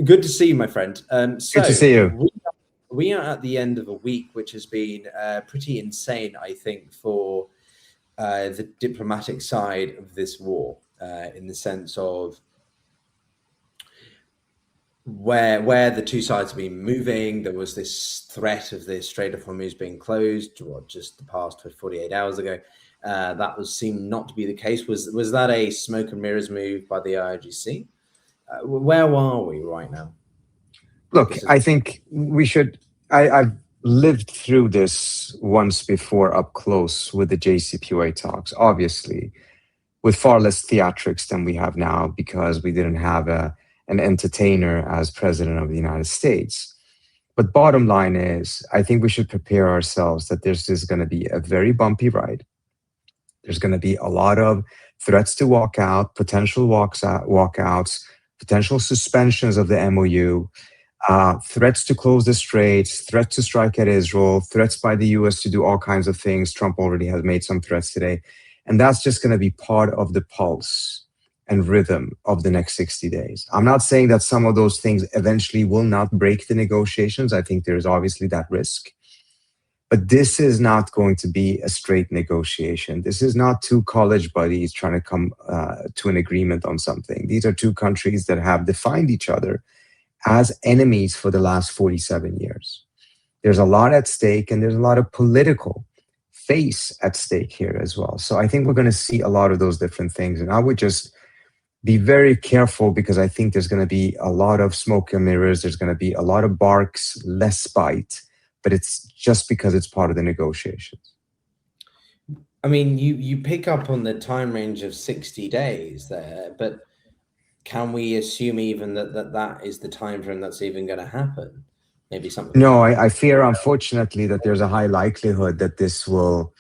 Good to see you, my friend. Good to see you. We are at the end of a week, which has been pretty insane, I think, for the diplomatic side of this war, in the sense of where the two sides have been moving. There was this threat of the Strait of Hormuz being closed, just the past 48 hours ago. That seemed not to be the case. Was that a smoke and mirrors move by the IRGC? Where are we right now? Look, I think we should. I've lived through this once before up close with the JCPOA talks, obviously, with far less theatrics than we have now because we didn't have an entertainer as president of the United States. But bottom line is, I think we should prepare ourselves that this is going to be a very bumpy ride. There's going to be a lot of threats to walk out, potential walkouts, potential suspensions of the MOU, threats to close the straits, threats to strike at Israel, threats by the US to do all kinds of things. Trump already has made some threats today. And that's just going to be part of the pulse and rhythm of the next 60 days. I'm not saying that some of those things eventually will not break the negotiations. I think there's obviously that risk. But this is not going to be a straight negotiation. This is not two college buddies trying to come to an agreement on something. These are two countries that have defined each other as enemies for the last 47 years. There's a lot at stake, and there's a lot of political face at stake here as well. So I think we're going to see a lot of those different things. And I would just be very careful, because I think there's going to be a lot of smoke and mirrors. There's going to be a lot of barks, less bite, but it's just because it's part of the negotiations. I mean, you pick up on the time range of 60 days there, but can we assume even that is the time frame that's even going to happen? Maybe something. No, I fear, unfortunately, that there's a high likelihood that this will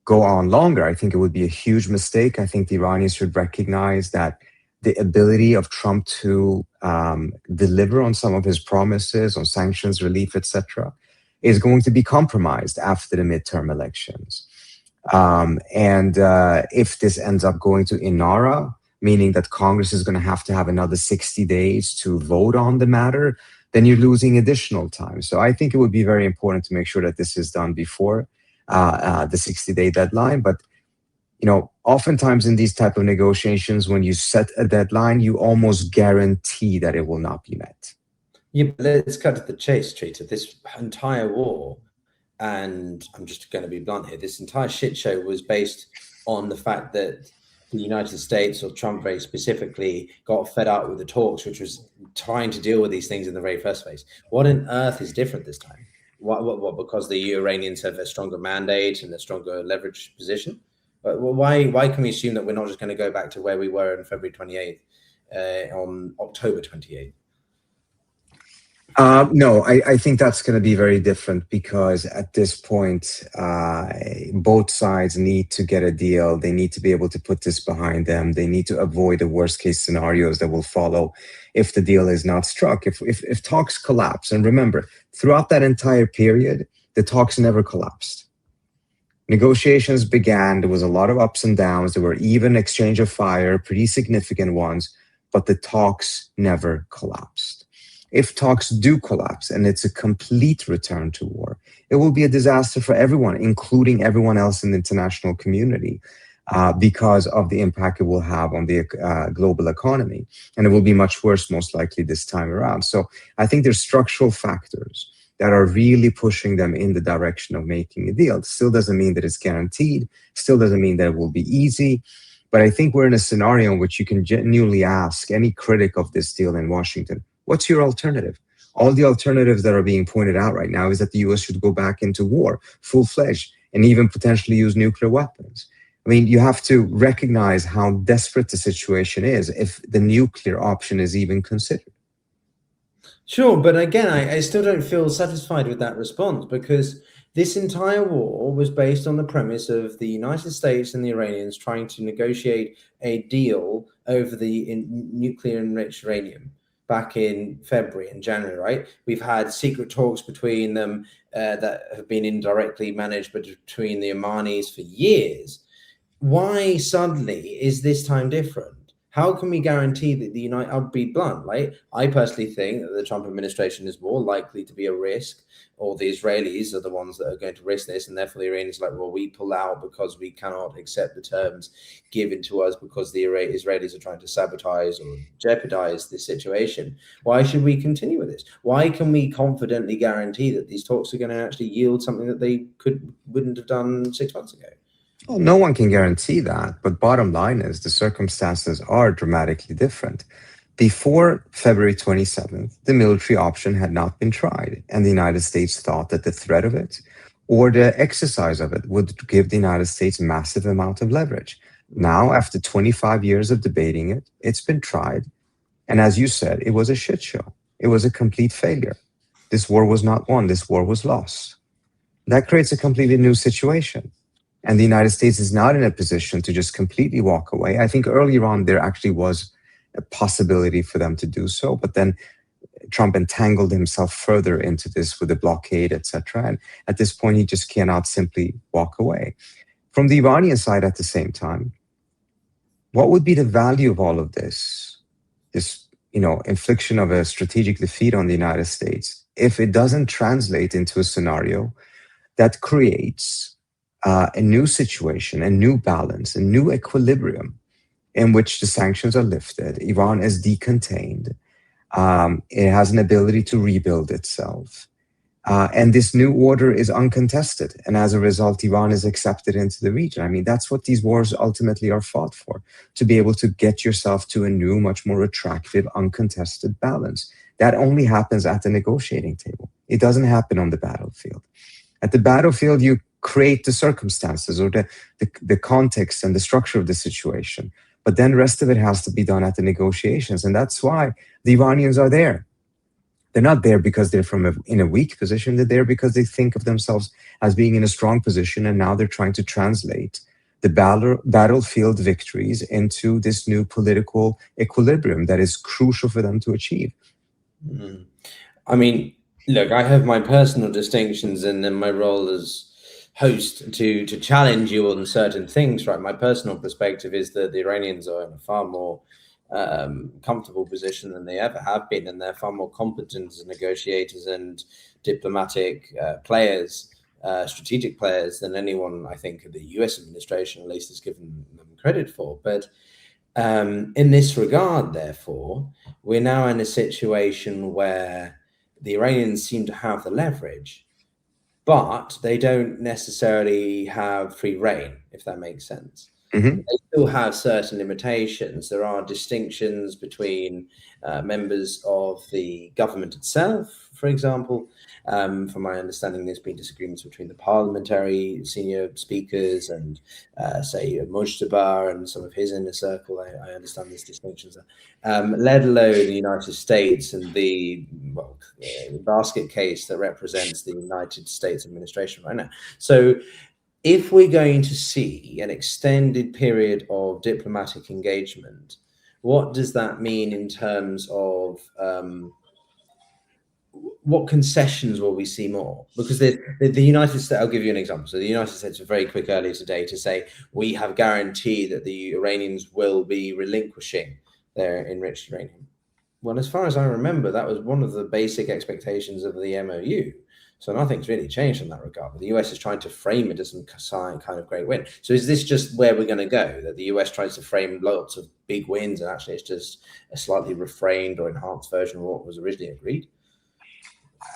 go on longer. I think it would be a huge mistake. I think the Iranians should recognize that the ability of Trump to deliver on some of his promises on sanctions relief, etc., is going to be compromised after the midterm elections. If this ends up going to Inara, meaning that Congress is going to have another 60 days to vote on the matter, then you're losing additional time. So I think it would be very important to make sure that this is done before the 60-day deadline. But oftentimes in these type of negotiations, when you set a deadline, you almost guarantee that it will not be met. Yeah, but let's cut to the chase, Trita. This entire war, and I'm just going to be blunt here, this entire shit show was based on the fact that the United States, or Trump very specifically, got fed up with the talks, which was trying to deal with these things in the very first place. What on earth is different this time? What because the Iranians have a stronger mandate and a stronger leverage position? But why can we assume that we're not just going to go back to where we were on February 28th, on October 28th? No, I think that's going to be very different, because at this point, both sides need to get a deal. They need to be able to put this behind them. They need to avoid the worst case scenarios that will follow if the deal is not struck, if talks collapse. And remember, throughout that entire period, the talks never collapsed. Negotiations began. There was a lot of ups and downs. There were even exchange of fire, pretty significant ones, but the talks never collapsed. If talks do collapse and it's a complete return to war, it will be a disaster for everyone, including everyone else in the international community, because of the impact it will have on the global economy. And it will be much worse, most likely, this time around. So I think there's structural factors that are really pushing them in the direction of making a deal. It still doesn't mean that it's guaranteed, still doesn't mean that it will be easy. But I think we're in a scenario in which you can genuinely ask any critic of this deal in Washington, what's your alternative? All the alternatives that are being pointed out right now is that the US should go back into war, full-fledged, and even potentially use nuclear weapons. I mean, you have to recognize how desperate the situation is if the nuclear option is even considered. Sure, but again, I still don't feel satisfied with that response, because this entire war was based on the premise of the United States and the Iranians trying to negotiate a deal over the nuclear enriched uranium back in February and January, right? We've had secret talks between them that have been indirectly managed, but between the Omanis for years. Why suddenly is this time different? How can we guarantee that the United? I'll be blunt, right? I personally think that the Trump administration is more likely to be a risk, or the Israelis are the ones that are going to risk this, and therefore the Iranians are like, well, we pull out because we cannot accept the terms given to us because the Israelis are trying to sabotage or jeopardize this situation. Why should we continue with this? Why can we confidently guarantee that these talks are going to actually yield something that they wouldn't have done 6 months ago? Well, no one can guarantee that, but bottom line is the circumstances are dramatically different. Before February 27th, the military option had not been tried, and the United States thought that the threat of it or the exercise of it would give the United States massive amount of leverage. Now, after 25 years of debating it, it's been tried, and as you said, it was a shit show. It was a complete failure. This war was not won, this war was lost. That creates a completely new situation. And the United States is not in a position to just completely walk away. I think earlier on there actually was a possibility for them to do so, but then Trump entangled himself further into this with the blockade, etc. And at this point, he just cannot simply walk away. From the Iranian side, at the same time, what would be the value of all of this infliction of a strategic defeat on the United States, if it doesn't translate into a scenario that creates a new situation, a new balance, a new equilibrium in which the sanctions are lifted, Iran is decontained, it has an ability to rebuild itself, and this new order is uncontested, and as a result, Iran is accepted into the region. I mean, that's what these wars ultimately are fought for, to be able to get yourself to a new, much more attractive, uncontested balance. That only happens at the negotiating table. It doesn't happen on the battlefield. At the battlefield, you create the circumstances or the context and the structure of the situation. But then the rest of it has to be done at the negotiations. And that's why the Iranians are there. They're not there because they're in a weak position. They're there because they think of themselves as being in a strong position. And now they're trying to translate the battlefield victories into this new political equilibrium that is crucial for them to achieve. Mm. I mean, look, I have my personal distinctions and then my role as host to challenge you on certain things, right? My personal perspective is that the Iranians are in a far more comfortable position than they ever have been, and they're far more competent as negotiators and diplomatic players, strategic players than anyone, I think, the US administration at least has given them credit for. But in this regard, therefore, we're now in a situation where the Iranians seem to have the leverage, but they don't necessarily have free reign, if that makes sense. Mm-hmm. They still have certain limitations. There are distinctions between members of the government itself, for example. From my understanding, there's been disagreements between the parliamentary senior speakers and, say, Mujtaba and some of his inner circle. I understand these distinctions, let alone the United States and the basket case that represents the United States administration right now. So if we're going to see an extended period of diplomatic engagement, what does that mean in terms of what concessions will we see more? Because the United States, I'll give you an example. So the United States were very quick earlier today to say, we have guaranteed that the Iranians will be relinquishing their enriched uranium. Well, as far as I remember, that was one of the basic expectations of the MOU. So nothing's really changed in that regard. But the US is trying to frame it as some kind of great win. So is this just where we're going to go? That the US tries to frame lots of big wins and actually it's just a slightly refrained or enhanced version of what was originally agreed?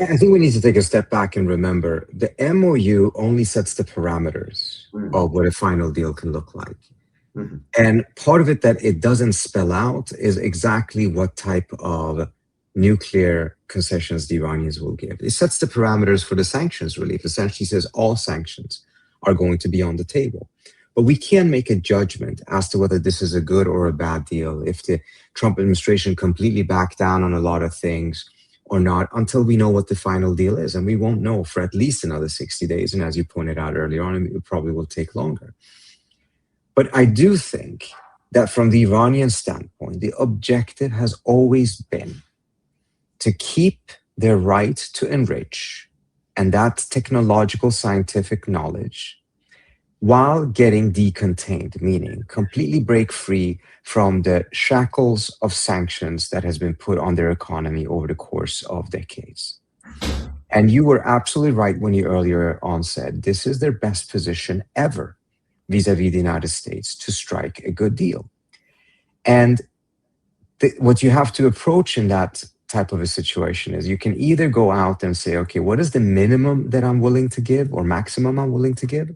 I think we need to take a step back and remember the MOU only sets the parameters of what a final deal can look like. Mm-hmm. And part of it that it doesn't spell out is exactly what type of nuclear concessions the Iranians will give. It sets the parameters for the sanctions relief. Essentially says all sanctions are going to be on the table. But we can't make a judgment as to whether this is a good or a bad deal, if the Trump administration completely backed down on a lot of things or not, until we know what the final deal is. And we won't know for at least another 60 days. And as you pointed out earlier on, it probably will take longer. But I do think that from the Iranian standpoint, the objective has always been to keep their right to enrich and that technological scientific knowledge while getting decontained, meaning completely break free from the shackles of sanctions that has been put on their economy over the course of decades. And you were absolutely right when you earlier on said this is their best position ever vis-a-vis the United States to strike a good deal. And what you have to approach in that type of a situation is you can either go out and say, okay, what is the minimum that I'm willing to give or maximum I'm willing to give?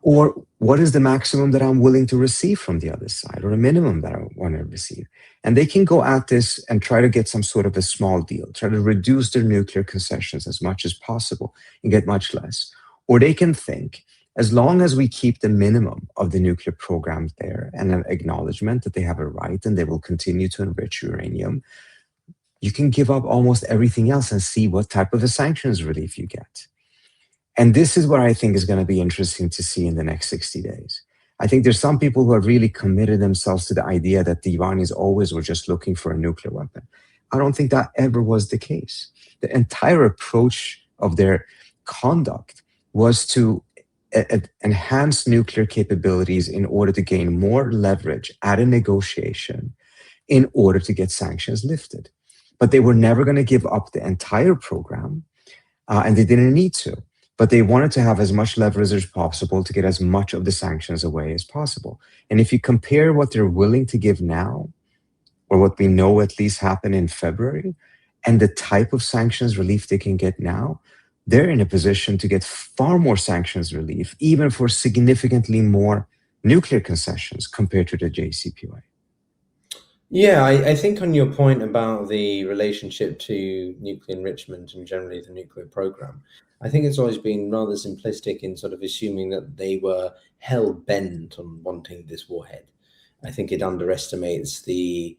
Or what is the maximum that I'm willing to receive from the other side, or a minimum that I want to receive? And they can go at this and try to get some sort of a small deal, try to reduce their nuclear concessions as much as possible and get much less. Or they can think, as long as we keep the minimum of the nuclear program there and an acknowledgement that they have a right and they will continue to enrich uranium, you can give up almost everything else and see what type of a sanctions relief you get. And this is what I think is going to be interesting to see in the next 60 days. I think there's some people who have really committed themselves to the idea that the Iranians always were just looking for a nuclear weapon. I don't think that ever was the case. The entire approach of their conduct was to enhance nuclear capabilities in order to gain more leverage at a negotiation in order to get sanctions lifted. But they were never going to give up the entire program, and they didn't need to. But they wanted to have as much leverage as possible to get as much of the sanctions away as possible. And if you compare what they're willing to give now, or what we know at least happened in February, and the type of sanctions relief they can get now, they're in a position to get far more sanctions relief, even for significantly more nuclear concessions compared to the JCPOA. Yeah, I think on your point about the relationship to nuclear enrichment and generally the nuclear program, I think it's always been rather simplistic in sort of assuming that they were hell-bent on wanting this warhead. I think it underestimates the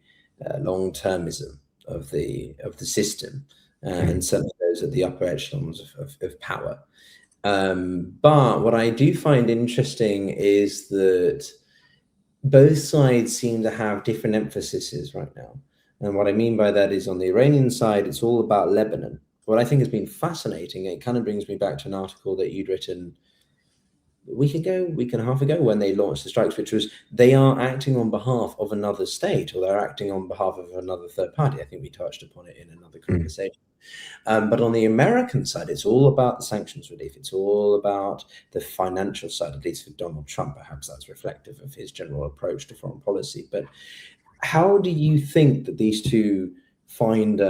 long-termism of the system and certainly those at the upper echelons of power. But what I do find interesting is that both sides seem to have different emphases right now. And what I mean by that is on the Iranian side, it's all about Lebanon. What I think has been fascinating, it kind of brings me back to an article that you'd written a week and a half ago when they launched the strikes, which was they are acting on behalf of another state, or they're acting on behalf of another third party. I think we touched upon it in another conversation. But on the American side, it's all about the sanctions relief. It's all about the financial side, at least for Donald Trump. Perhaps that's reflective of his general approach to foreign policy. But how do you think that these two find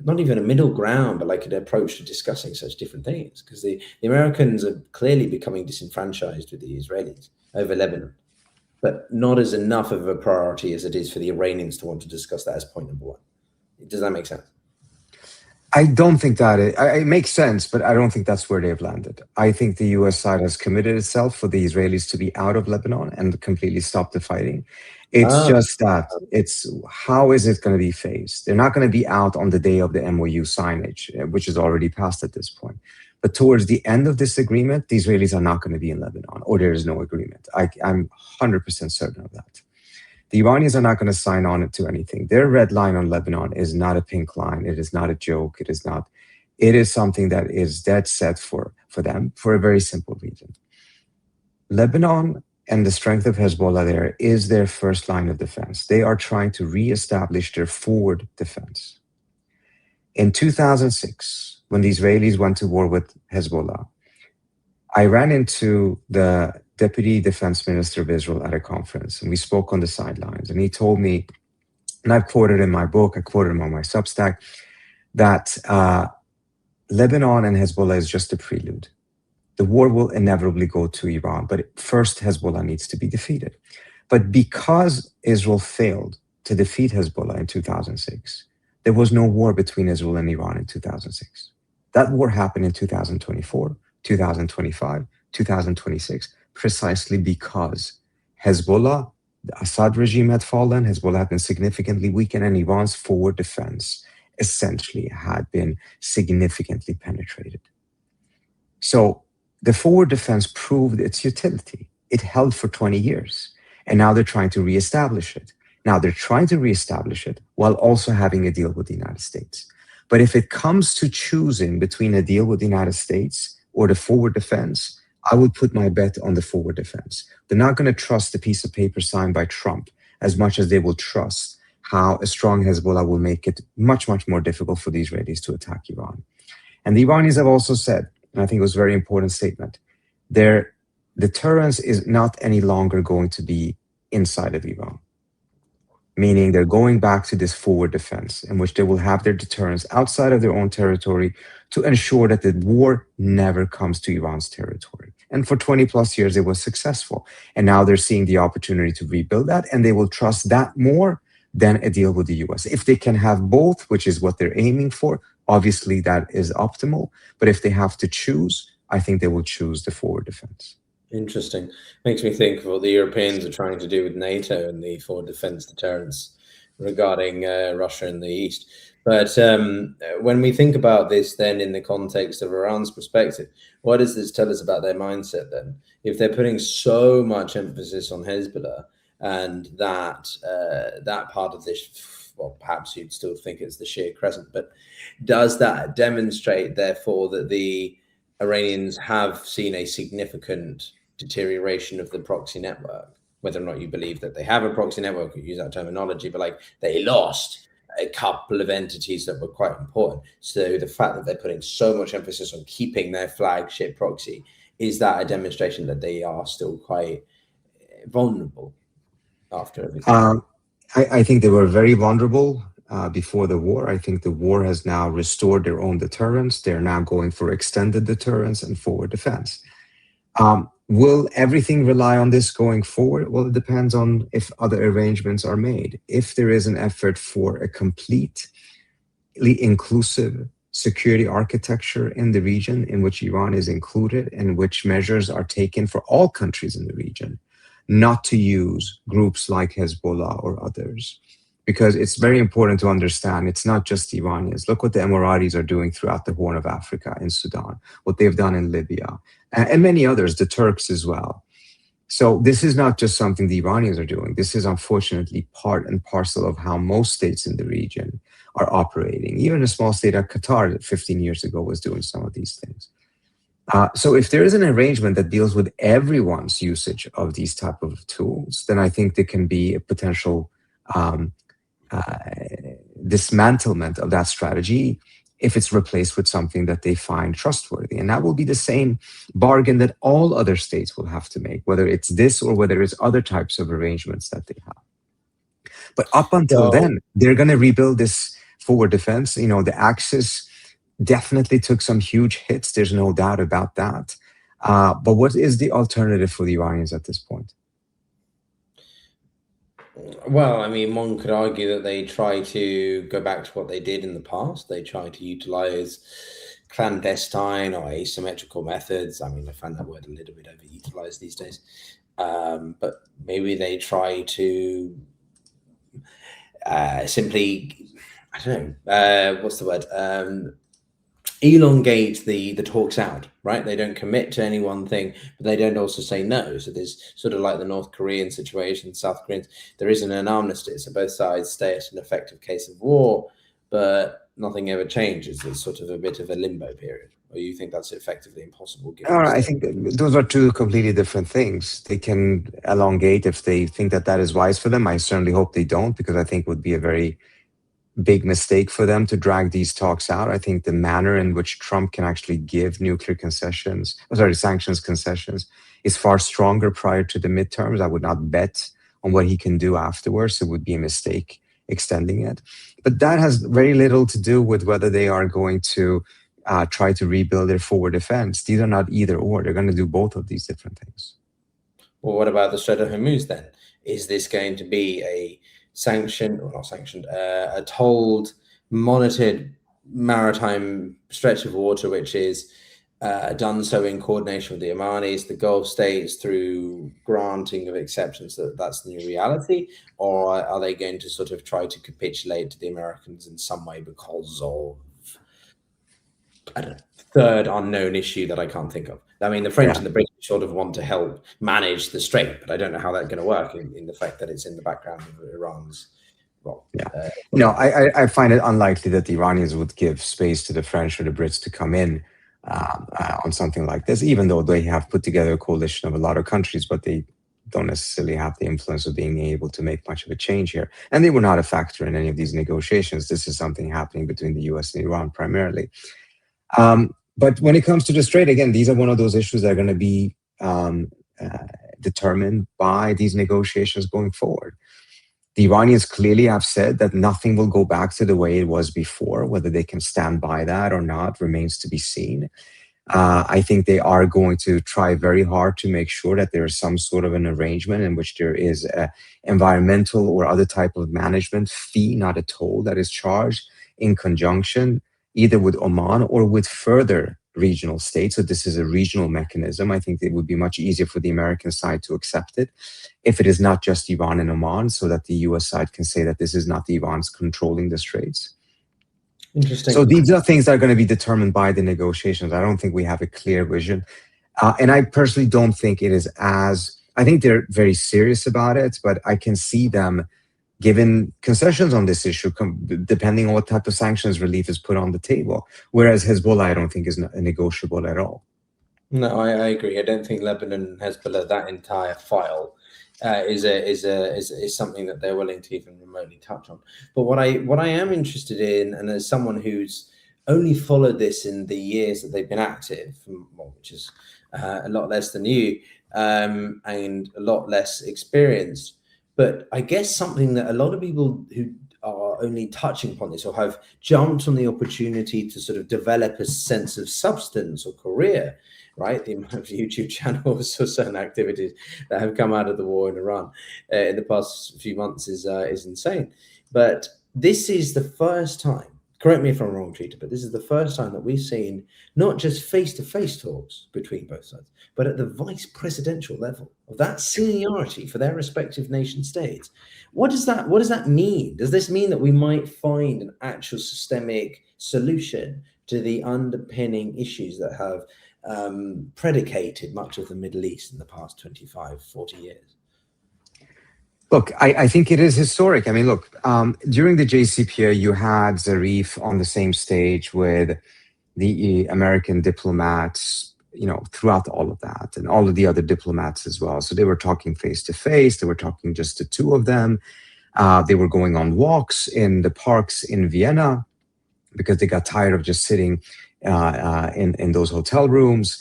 not even a middle ground, but like an approach to discussing such different things? Because the Americans are clearly becoming disenfranchised with the Israelis over Lebanon, but not as enough of a priority as it is for the Iranians to want to discuss that as point number one. Does that make sense? I don't think that it makes sense, but I don't think that's where they've landed. I think the US side has committed itself for the Israelis to be out of Lebanon and completely stop the fighting. It's just that it's how is it going to be phased? They're not going to be out on the day of the MOU signage, which is already passed at this point. But towards the end of this agreement, the Israelis are not going to be in Lebanon, or there is no agreement. I'm 100% certain of that. The Iranians are not going to sign on to anything. Their red line on Lebanon is not a pink line. It is not a joke. It is not. It is something that is dead set for them for a very simple reason. Lebanon and the strength of Hezbollah there is their first line of defense. They are trying to reestablish their forward defense. In 2006, when the Israelis went to war with Hezbollah, I ran into the Deputy Defense Minister of Israel at a conference, and we spoke on the sidelines. And he told me, and I've quoted in my book, I quoted him on my Substack, that Lebanon and Hezbollah is just a prelude. The war will inevitably go to Iran, but first Hezbollah needs to be defeated. But because Israel failed to defeat Hezbollah in 2006, there was no war between Israel and Iran in 2006. That war happened in 2024, 2025, 2026, precisely because Hezbollah, the Assad regime had fallen, Hezbollah had been significantly weakened, and Iran's forward defense essentially had been significantly penetrated. So the forward defense proved its utility. It held for 20 years, and now they're trying to reestablish it. Now they're trying to reestablish it while also having a deal with the United States. But if it comes to choosing between a deal with the United States or the forward defense, I would put my bet on the forward defense. They're not going to trust the piece of paper signed by Trump as much as they will trust how a strong Hezbollah will make it much, much more difficult for the Israelis to attack Iran. And the Iranians have also said, and I think it was a very important statement, their deterrence is not any longer going to be inside of Iran, meaning they're going back to this forward defense in which they will have their deterrence outside of their own territory to ensure that the war never comes to Iran's territory. And for 20 plus years, it was successful. And now they're seeing the opportunity to rebuild that, and they will trust that more than a deal with the US. If they can have both, which is what they're aiming for, obviously that is optimal. But if they have to choose, I think they will choose the forward defense. Interesting. Makes me think of what the Europeans are trying to do with NATO and the forward defense deterrence regarding Russia in the East. But when we think about this then in the context of Iran's perspective, what does this tell us about their mindset then? If they're putting so much emphasis on Hezbollah and that part of this, well, perhaps you'd still think it's the Shia Crescent, but does that demonstrate therefore that the Iranians have seen a significant deterioration of the proxy network? Whether or not you believe that they have a proxy network, you use that terminology, but like they lost a couple of entities that were quite important. So the fact that they're putting so much emphasis on keeping their flagship proxy, is that a demonstration that they are still quite vulnerable after everything? I think they were very vulnerable before the war. I think the war has now restored their own deterrence. They're now going for extended deterrence and forward defense. Will everything rely on this going forward? Well, it depends on if other arrangements are made. If there is an effort for a completely inclusive security architecture in the region in which Iran is included, and which measures are taken for all countries in the region, not to use groups like Hezbollah or others. Because it's very important to understand it's not just the Iranians. Look what the Emiratis are doing throughout the Horn of Africa, in Sudan, what they've done in Libya, and many others, the Turks as well. So this is not just something the Iranians are doing. This is unfortunately part and parcel of how most states in the region are operating. Even a small state like Qatar 15 years ago was doing some of these things. So if there is an arrangement that deals with everyone's usage of these type of tools, then I think there can be a potential dismantlement of that strategy if it's replaced with something that they find trustworthy. And that will be the same bargain that all other states will have to make, whether it's this or whether it's other types of arrangements that they have. But up until then, they're going to rebuild this forward defense. You know, the Axis definitely took some huge hits. There's no doubt about that. But what is the alternative for the Iranians at this point? Well, I mean, one could argue that they try to go back to what they did in the past. They try to utilize clandestine or asymmetrical methods. I mean, I find that word a little bit overutilized these days. But maybe they try to simply, I don't know, what's the word? Elongate the talks out, right? They don't commit to any one thing, but they don't also say no. So there's sort of like the North Korean situation, South Koreans, there isn't an armistice. So both sides stay at an effective case of war, but nothing ever changes. It's sort of a bit of a limbo period. Or you think that's effectively impossible? I think those are two completely different things. They can elongate if they think that that is wise for them. I certainly hope they don't, because I think it would be a very big mistake for them to drag these talks out. I think the manner in which Trump can actually give nuclear sanctions concessions is far stronger prior to the midterms. I would not bet on what he can do afterwards. It would be a mistake extending it. But that has very little to do with whether they are going to try to rebuild their forward defense. These are not either or. They're going to do both of these different things. Well, what about the Strait of Hormuz then? Is this going to be a sanctioned or not sanctioned, a tolled, monitored maritime stretch of water, which is done so in coordination with the Omanis, the Gulf states, through granting of exceptions that's the new reality? Or are they going to sort of try to capitulate to the Americans in some way because of, I don't know, third unknown issue that I can't think of? I mean, the French and the British sort of want to help manage the Strait, but I don't know how that's going to work in the fact that it's in the background of Iran's. I find it unlikely that the Iranians would give space to the French or the Brits to come in on something like this, even though they have put together a coalition of a lot of countries, but they don't necessarily have the influence of being able to make much of a change here. And they were not a factor in any of these negotiations. This is something happening between the US and Iran primarily. But when it comes to the Strait, again, these are one of those issues that are going to be determined by these negotiations going forward. The Iranians clearly have said that nothing will go back to the way it was before. Whether they can stand by that or not remains to be seen. I think they are going to try very hard to make sure that there is some sort of an arrangement in which there is an environmental or other type of management fee, not a toll, that is charged in conjunction either with Oman or with further regional states. So this is a regional mechanism. I think it would be much easier for the American side to accept it if it is not just Iran and Oman, so that the US side can say that this is not the Iran's controlling the Straits. Interesting. So these are things that are going to be determined by the negotiations. I don't think we have a clear vision. And I personally don't think it is I think they're very serious about it, but I can see them given concessions on this issue, depending on what type of sanctions relief is put on the table. Whereas Hezbollah, I don't think is negotiable at all. No, I agree. I don't think Lebanon and Hezbollah, that entire file, is something that they're willing to even remotely touch on. But what I am interested in, and as someone who's only followed this in the years that they've been active, which is a lot less than you, and a lot less experienced. But I guess something that a lot of people who are only touching upon this or have jumped on the opportunity to sort of develop a sense of substance or career, right? The amount of YouTube channels or certain activities that have come out of the war in Iran in the past few months is insane. But this is the first time, correct me if I'm wrong, Trita, but this is the first time that we've seen not just face-to-face talks between both sides, but at the vice presidential level of that seniority for their respective nation states. What does that mean? Does this mean that we might find an actual systemic solution to the underpinning issues that have predicated much of the Middle East in the past 25, 40 years? Look, I think it is historic. I mean, look, during the JCPOA, you had Zarif on the same stage with the American diplomats, throughout all of that, and all of the other diplomats as well. So they were talking face to face. They were talking just the two of them. They were going on walks in the parks in Vienna because they got tired of just sitting in those hotel rooms.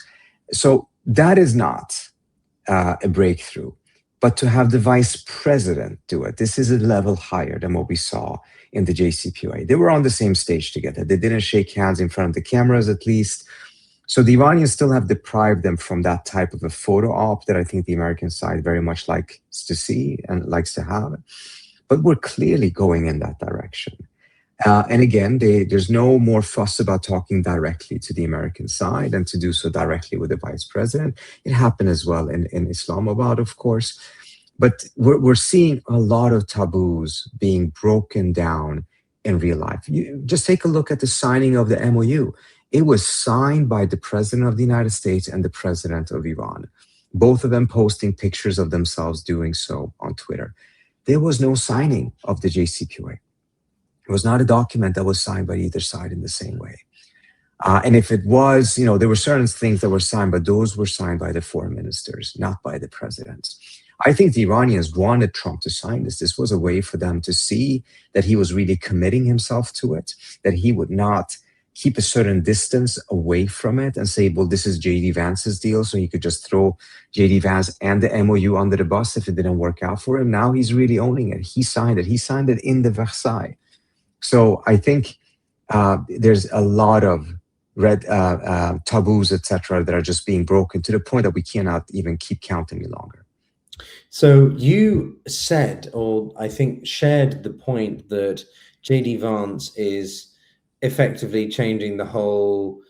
So that is not a breakthrough. But to have the vice president do it, this is a level higher than what we saw in the JCPOA. They were on the same stage together. They didn't shake hands in front of the cameras, at least. So the Iranians still have deprived them from that type of a photo op that I think the American side very much likes to see and likes to have. But we're clearly going in that direction. And again, there's no more fuss about talking directly to the American side and to do so directly with the vice president. It happened as well in Islamabad, of course. But we're seeing a lot of taboos being broken down in real life. You just take a look at the signing of the MOU. It was signed by the president of the United States and the president of Iran, both of them posting pictures of themselves doing so on Twitter. There was no signing of the JCPOA. It was not a document that was signed by either side in the same way. And if it was, there were certain things that were signed, but those were signed by the foreign ministers, not by the presidents. I think the Iranians wanted Trump to sign this. This was a way for them to see that he was really committing himself to it, that he would not keep a certain distance away from it and say, well, this is J.D. Vance's deal, so he could just throw J.D. Vance and the MOU under the bus if it didn't work out for him. Now he's really owning it. He signed it. He signed it in the Versailles. So I think there's a lot of red taboos, etc., that are just being broken to the point that we cannot even keep count any longer. So you said, or I think shared the point that J.D. Vance is effectively changing the whole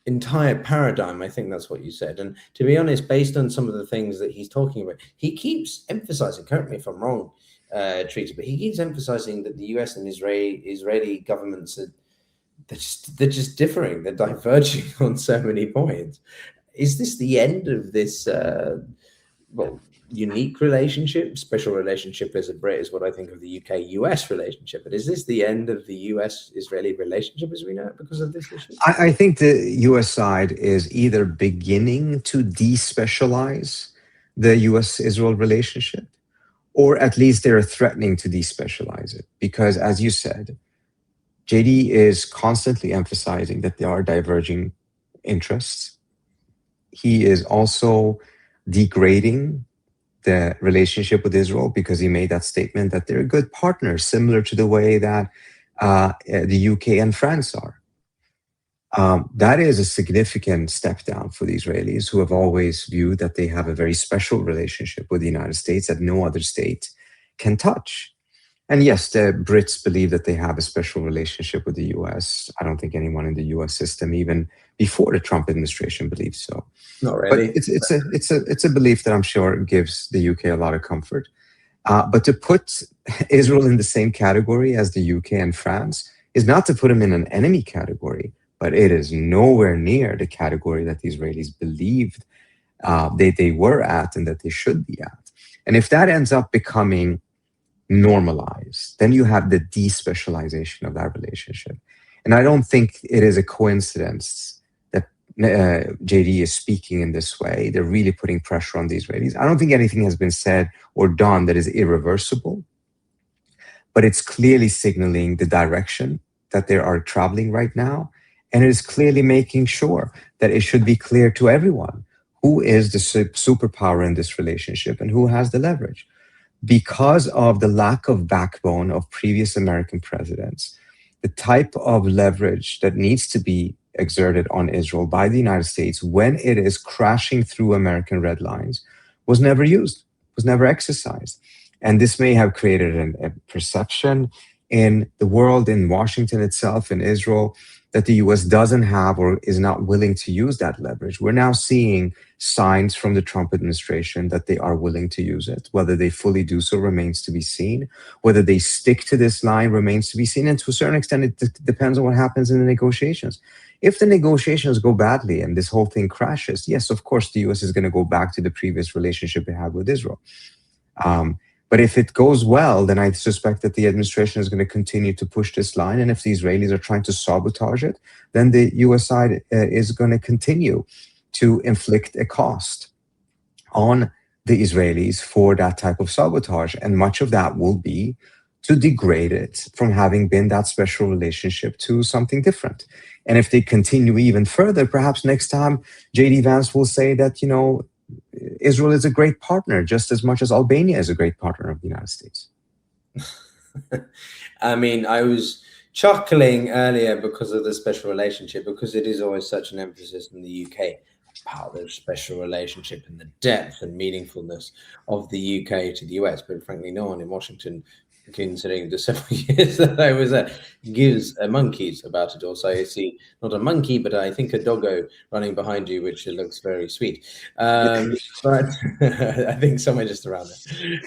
entire paradigm. I think that's what you said. And to be honest, based on some of the things that he's talking about, he keeps emphasizing, correct me if I'm wrong, Trita, but he keeps emphasizing that the US and Israeli governments they're just differing, they're diverging on so many points. Is this the end of this unique relationship. Special relationship as a Brit is what I think of the UK-US relationship. But is this the end of the US-Israeli relationship as we know it because of this issue? I think the US side is either beginning to despecialize the US-Israel relationship, or at least they're threatening to despecialize it. Because as you said, JD is constantly emphasizing that there are diverging interests. He is also degrading the relationship with Israel because he made that statement that they're good partners, similar to the way that the UK and France are. That is a significant step down for the Israelis, who have always viewed that they have a very special relationship with the United States that no other state can touch. And yes, the Brits believe that they have a special relationship with the US. I don't think anyone in the US system, even before the Trump administration, believes so. Not really. But it's a belief that I'm sure gives the UK a lot of comfort. But to put Israel in the same category as the UK and France is not to put them in an enemy category, but it is nowhere near the category that the Israelis believed they were at and that they should be at. And if that ends up becoming normalized, then you have the despecialization of that relationship. And I don't think it is a coincidence that JD is speaking in this way. They're really putting pressure on the Israelis. I don't think anything has been said or done that is irreversible, but it's clearly signaling the direction that they are traveling right now. And it is clearly making sure that it should be clear to everyone who is the superpower in this relationship and who has the leverage. Because of the lack of backbone of previous American presidents, the type of leverage that needs to be exerted on Israel by the United States when it is crashing through American red lines was never used, was never exercised. And this may have created a perception in the world, in Washington itself, in Israel, that the US doesn't have or is not willing to use that leverage. We're now seeing signs from the Trump administration that they are willing to use it. Whether they fully do so remains to be seen. Whether they stick to this line remains to be seen. And to a certain extent, it depends on what happens in the negotiations. If the negotiations go badly and this whole thing crashes, yes, of course, the US is going to go back to the previous relationship it had with Israel. But if it goes well, then I suspect that the administration is going to continue to push this line. And if the Israelis are trying to sabotage it, then the US side is going to continue to inflict a cost on the Israelis for that type of sabotage. And much of that will be to degrade it from having been that special relationship to something different. And if they continue even further, perhaps next time JD Vance will say that, you know, Israel is a great partner just as much as Albania is a great partner of the United States. I mean, I was chuckling earlier because of the special relationship, because it is always such an emphasis in the UK about the special relationship and the depth and meaningfulness of the UK to the US. But frankly, no one in Washington, considering the several years that I was there, gives a monkeys about it. Also, I see not a monkey, but I think a doggo running behind you, which looks very sweet. But I think somewhere just around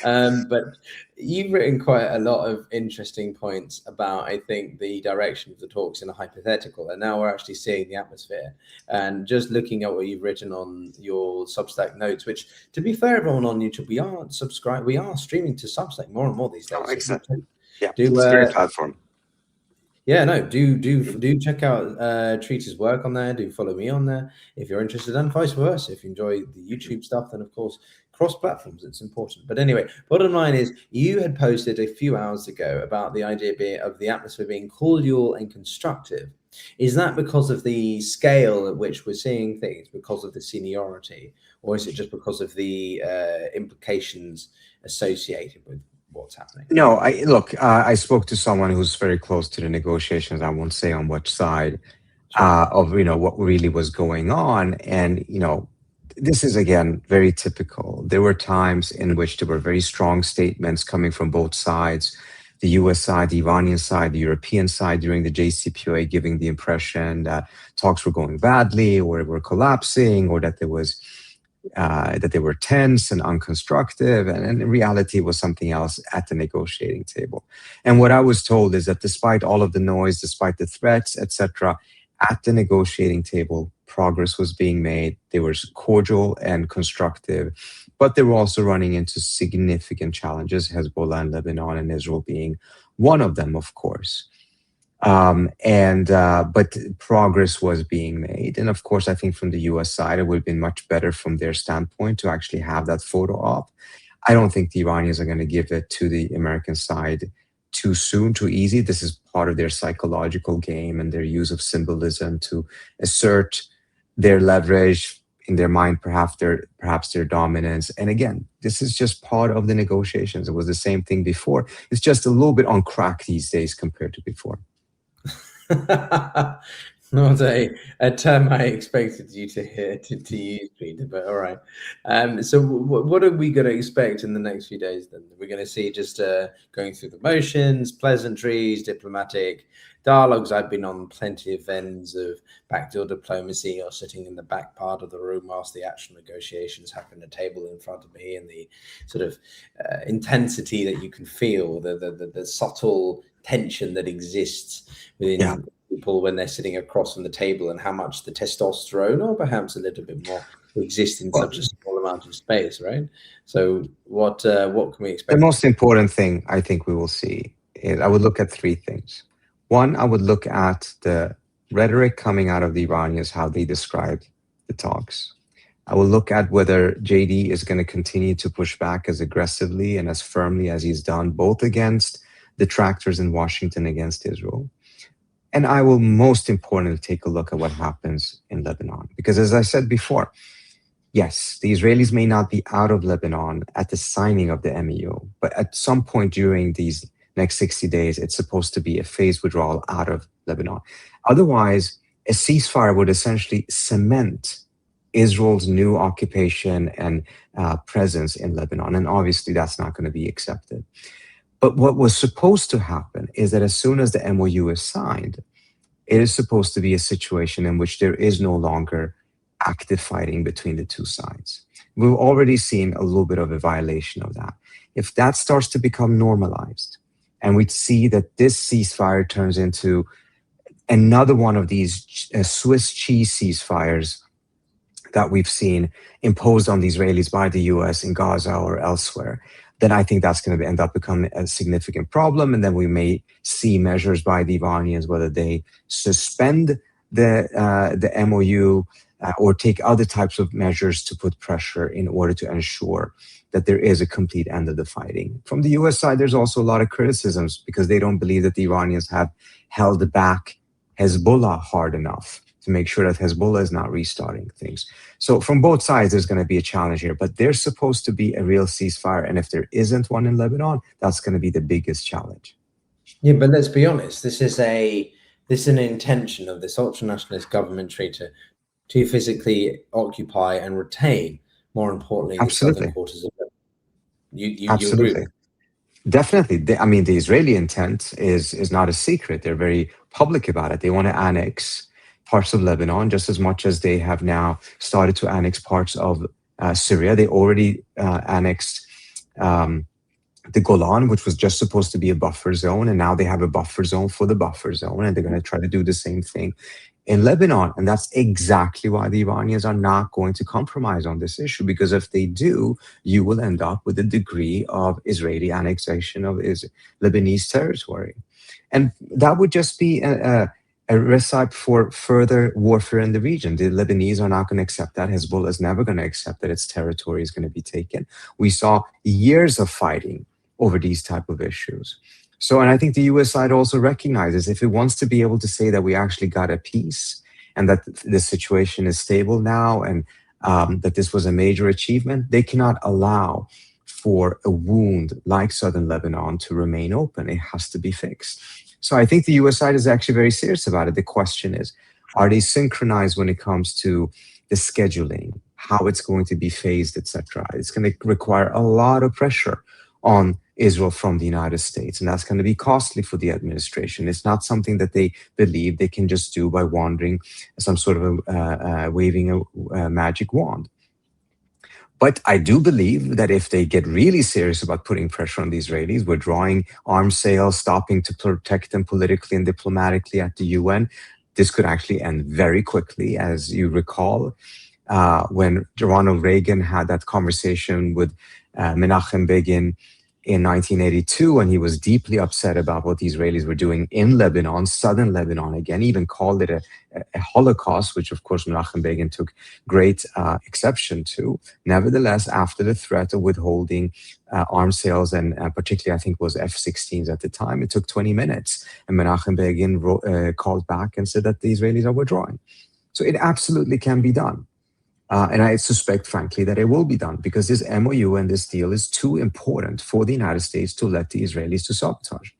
there. But you've written quite a lot of interesting points about, I think, the direction of the talks in a hypothetical, and now we're actually seeing the atmosphere. And just looking at what you've written on your Substack notes, which, to be fair, everyone on YouTube, we are streaming to Substack more and more these days. Oh, exactly. Yeah, it's a great platform. Yeah, no, do check out Trita's work on there. Do follow me on there if you're interested, and vice versa. If you enjoy the YouTube stuff, then of course cross platforms, it's important. But anyway, bottom line is, you had posted a few hours ago about the idea of the atmosphere being cordial and constructive. Is that because of the scale at which we're seeing things, because of the seniority, or is it just because of the implications associated with what's happening? No, I spoke to someone who's very close to the negotiations. I won't say on which side of, what really was going on. And, this is, again, very typical. There were times in which there were very strong statements coming from both sides, the US side, the Iranian side, the European side during the JCPOA, giving the impression that talks were going badly or were collapsing, or that there was that they were tense and unconstructive, and in reality was something else at the negotiating table. And what I was told is that despite all of the noise, despite the threats, etc., at the negotiating table, progress was being made. They were cordial and constructive, but they were also running into significant challenges, Hezbollah and Lebanon and Israel being one of them, of course. But progress was being made. And of course, I think from the US side, it would have been much better from their standpoint to actually have that photo op. I don't think the Iranians are going to give it to the American side too soon, too easy. This is part of their psychological game and their use of symbolism to assert their leverage in their mind, perhaps their dominance. And again, this is just part of the negotiations. It was the same thing before. It's just a little bit on crack these days compared to before. Not a term I expected you to hear to use, Peter, but all right. So what are we going to expect in the next few days then? We're going to see just going through the motions, pleasantries, diplomatic dialogues. I've been on plenty of ends of backdoor diplomacy or sitting in the back part of the room whilst the actual negotiations happen, a table in front of me, and the sort of intensity that you can feel, the subtle tension that exists within people when they're sitting across from the table, and how much the testosterone, or perhaps a little bit more, exists in such a small amount of space, right? So what can we expect? The most important thing I think we will see is, I would look at three things. One, I would look at the rhetoric coming out of the Iranians, how they described the talks. I will look at whether JD is going to continue to push back as aggressively and as firmly as he's done, both against detractors in Washington, against Israel. And I will most importantly take a look at what happens in Lebanon. Because as I said before, yes, the Israelis may not be out of Lebanon at the signing of the MEU, but at some point during these next 60 days, it's supposed to be a phased withdrawal out of Lebanon. Otherwise, a ceasefire would essentially cement Israel's new occupation and presence in Lebanon. And obviously, that's not going to be accepted. But what was supposed to happen is that as soon as the MOU is signed, it is supposed to be a situation in which there is no longer active fighting between the two sides. We've already seen a little bit of a violation of that. If that starts to become normalized, and we see that this ceasefire turns into another one of these Swiss cheese ceasefires that we've seen imposed on the Israelis by the US in Gaza or elsewhere, then I think that's going to end up becoming a significant problem. And then we may see measures by the Iranians, whether they suspend the MOU or take other types of measures to put pressure in order to ensure that there is a complete end of the fighting. From the US side, there's also a lot of criticisms because they don't believe that the Iranians have held back Hezbollah hard enough to make sure that Hezbollah is not restarting things. So from both sides, there's going to be a challenge here, but there's supposed to be a real ceasefire. And if there isn't one in Lebanon, that's going to be the biggest challenge. Yeah, but let's be honest. This is an intention of this ultra-nationalist government, Trita, to physically occupy and retain, more importantly, the southern quarters of Lebanon. You Absolutely. agree? Definitely. The Israeli intent is not a secret. They're very public about it. They want to annex parts of Lebanon just as much as they have now started to annex parts of Syria. They already annexed the Golan, which was just supposed to be a buffer zone, and now they have a buffer zone for the buffer zone, and they're going to try to do the same thing in Lebanon. And that's exactly why the Iranians are not going to compromise on this issue, because if they do, you will end up with a degree of Israeli annexation of Lebanese territory. And that would just be a recipe for further warfare in the region. The Lebanese are not going to accept that. Hezbollah is never going to accept that its territory is going to be taken. We saw years of fighting over these type of issues. So, and I think the US side also recognizes if it wants to be able to say that we actually got a peace and that the situation is stable now and that this was a major achievement, they cannot allow for a wound like southern Lebanon to remain open. It has to be fixed. So I think the US side is actually very serious about it. The question is, are they synchronized when it comes to the scheduling, how it's going to be phased, etc.? It's going to require a lot of pressure on Israel from the United States, and that's going to be costly for the administration. It's not something that they believe they can just do by wandering some sort of waving a magic wand. But I do believe that if they get really serious about putting pressure on the Israelis, withdrawing arms sales, stopping to protect them politically and diplomatically at the UN, this could actually end very quickly. As you recall, when Ronald Reagan had that conversation with Menachem Begin in 1982, and he was deeply upset about what the Israelis were doing in Lebanon, southern Lebanon, again, even called it a Holocaust, which of course Menachem Begin took great exception to. Nevertheless, after the threat of withholding arms sales, and particularly I think it was F-16s at the time, it took 20 minutes. And Menachem Begin called back and said that the Israelis are withdrawing. So it absolutely can be done. And I suspect, frankly, that it will be done because this MOU and this deal is too important for the United States to let the Israelis to sabotage.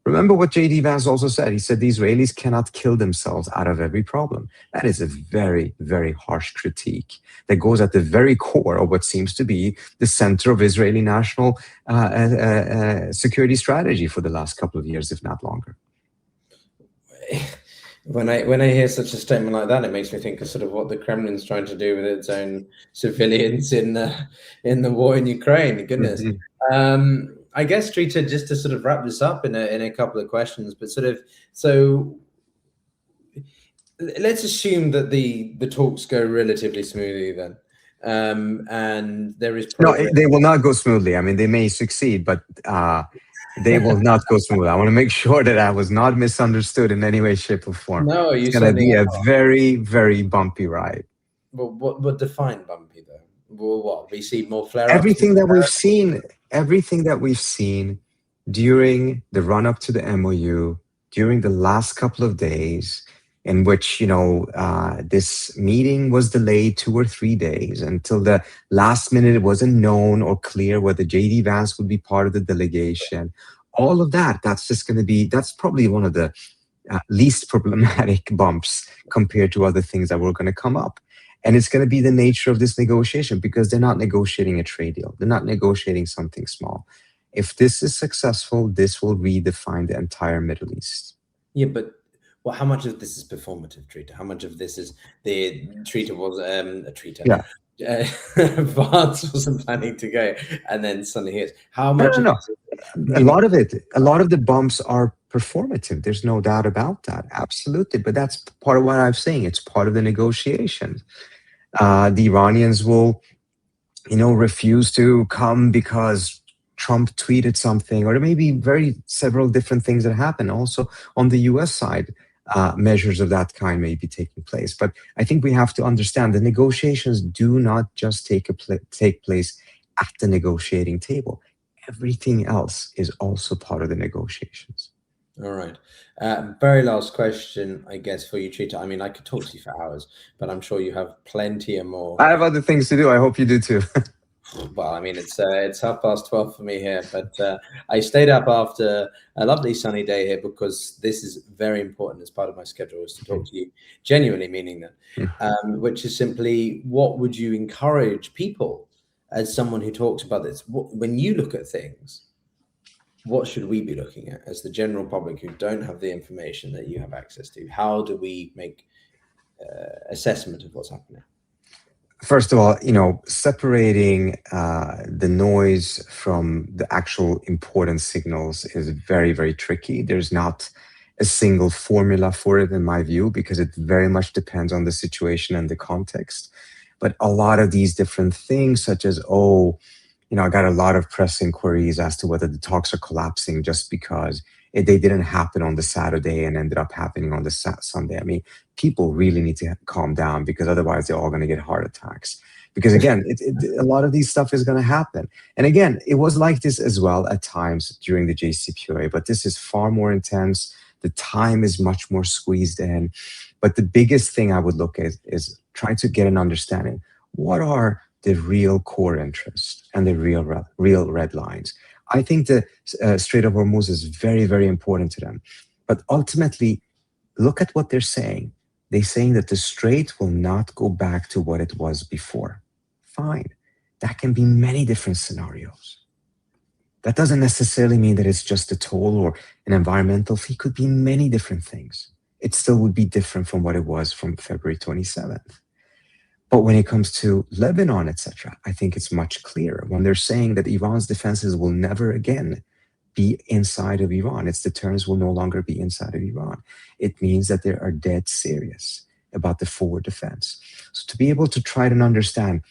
Remember what J.D. Vance also said. He said the Israelis cannot kill themselves out of every problem. That is a very, very harsh critique that goes at the very core of what seems to be the center of Israeli national security strategy for the last couple of years, if not longer. When I hear such a statement like that, it makes me think of sort of what the Kremlin's trying to do with its own civilians in the war in Ukraine. Goodness. Mm-hmm. I guess, Trita, just to sort of wrap this up in a couple of questions, but so let's assume that the talks go relatively smoothly then. And there is progress. No, they will not go smoothly. I mean, they may succeed, but they will not go smoothly. I want to make sure that I was not misunderstood in any way, shape, or form. No, it's going to be a very, very bumpy ride. Well, what define bumpy though? Well, what we see more flare-ups? Everything that we've seen during the run-up to the MOU, during the last couple of days, in which this meeting was delayed 2 or 3 days until the last minute. It wasn't known or clear whether J.D. Vance would be part of the delegation. All of that's probably one of the least problematic bumps compared to other things that were going to come up. And it's going to be the nature of this negotiation because they're not negotiating a trade deal. They're not negotiating something small. If this is successful, this will redefine the entire Middle East. Yeah, but well, how much of this is performative, Trita? How much of this is the Trita was a Trita? Yeah. Vance wasn't planning to go, and then suddenly here's how much. No. A lot of the bumps are performative. There's no doubt about that. Absolutely, but that's part of what I'm saying. It's part of the negotiations. The Iranians will, refuse to come because Trump tweeted something, or there may be several different things that happen. Also on the U.S. side, measures of that kind may be taking place. But I think we have to understand the negotiations do not just take place at the negotiating table. Everything else is also part of the negotiations. All right. Very last question, I guess, for you, Trita. I mean, I could talk to you for hours, but I'm sure you have plenty more. I have other things to do. I hope you do too. Well, I mean, it's 12:30 for me here, but I stayed up after a lovely sunny day here because this is very important as part of my schedule is to talk to you, genuinely meaning that, which is simply what would you encourage people as someone who talks about this? When you look at things, what should we be looking at as the general public who don't have the information that you have access to? How do we make assessment of what's happening? First of all, separating the noise from the actual important signals is very, very tricky. There's not a single formula for it, in my view, because it very much depends on the situation and the context. But a lot of these different things, such as, I got a lot of press inquiries as to whether the talks are collapsing just because they didn't happen on the Saturday and ended up happening on the Sunday. I mean, people really need to calm down because otherwise they're all going to get heart attacks. Because again, a lot of these stuff is going to happen. And again, it was like this as well at times during the JCPOA, but this is far more intense. The time is much more squeezed in. But the biggest thing I would look at is trying to get an understanding. What are the real core interests and the real red lines? I think the Strait of Hormuz is very, very important to them. But ultimately, look at what they're saying. They're saying that the Strait will not go back to what it was before. Fine. That can be many different scenarios. That doesn't necessarily mean that it's just a toll or an environmental fee. It could be many different things. It still would be different from what it was from February 27th. But when it comes to Lebanon, etc., I think it's much clearer when they're saying that Iran's defenses will never again be inside of Iran. Its deterrence will no longer be inside of Iran. It means that they are dead serious about the forward defense. So to be able to try and understand,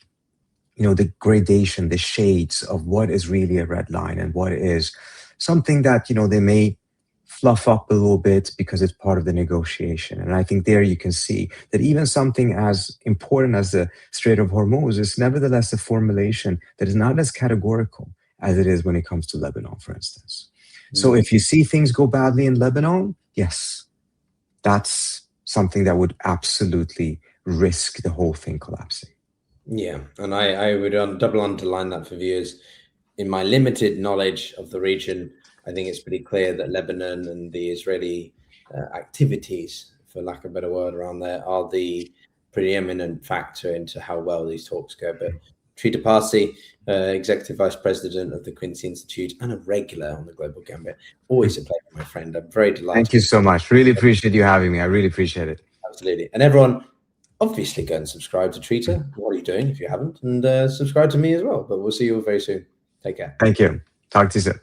the gradation, the shades of what is really a red line and what is something that, they may fluff up a little bit because it's part of the negotiation. And I think there you can see that even something as important as the Strait of Hormuz is nevertheless a formulation that is not as categorical as it is when it comes to Lebanon, for instance. So if you see things go badly in Lebanon, yes, that's something that would absolutely risk the whole thing collapsing. Yeah, and I would double underline that for viewers. In my limited knowledge of the region, I think it's pretty clear that Lebanon and the Israeli activities, for lack of a better word, around there are the preeminent factor into how well these talks go. But Trita Parsi, Executive Vice President of the Quincy Institute and a regular on the Global Gambit. Always a pleasure, my friend. I'm very delighted. Thank you so much. Really appreciate you having me. I really appreciate it. Absolutely. And everyone, obviously go and subscribe to Trita. What are you doing if you haven't? And subscribe to me as well. But we'll see you all very soon. Take care. Thank you. Talk to you soon.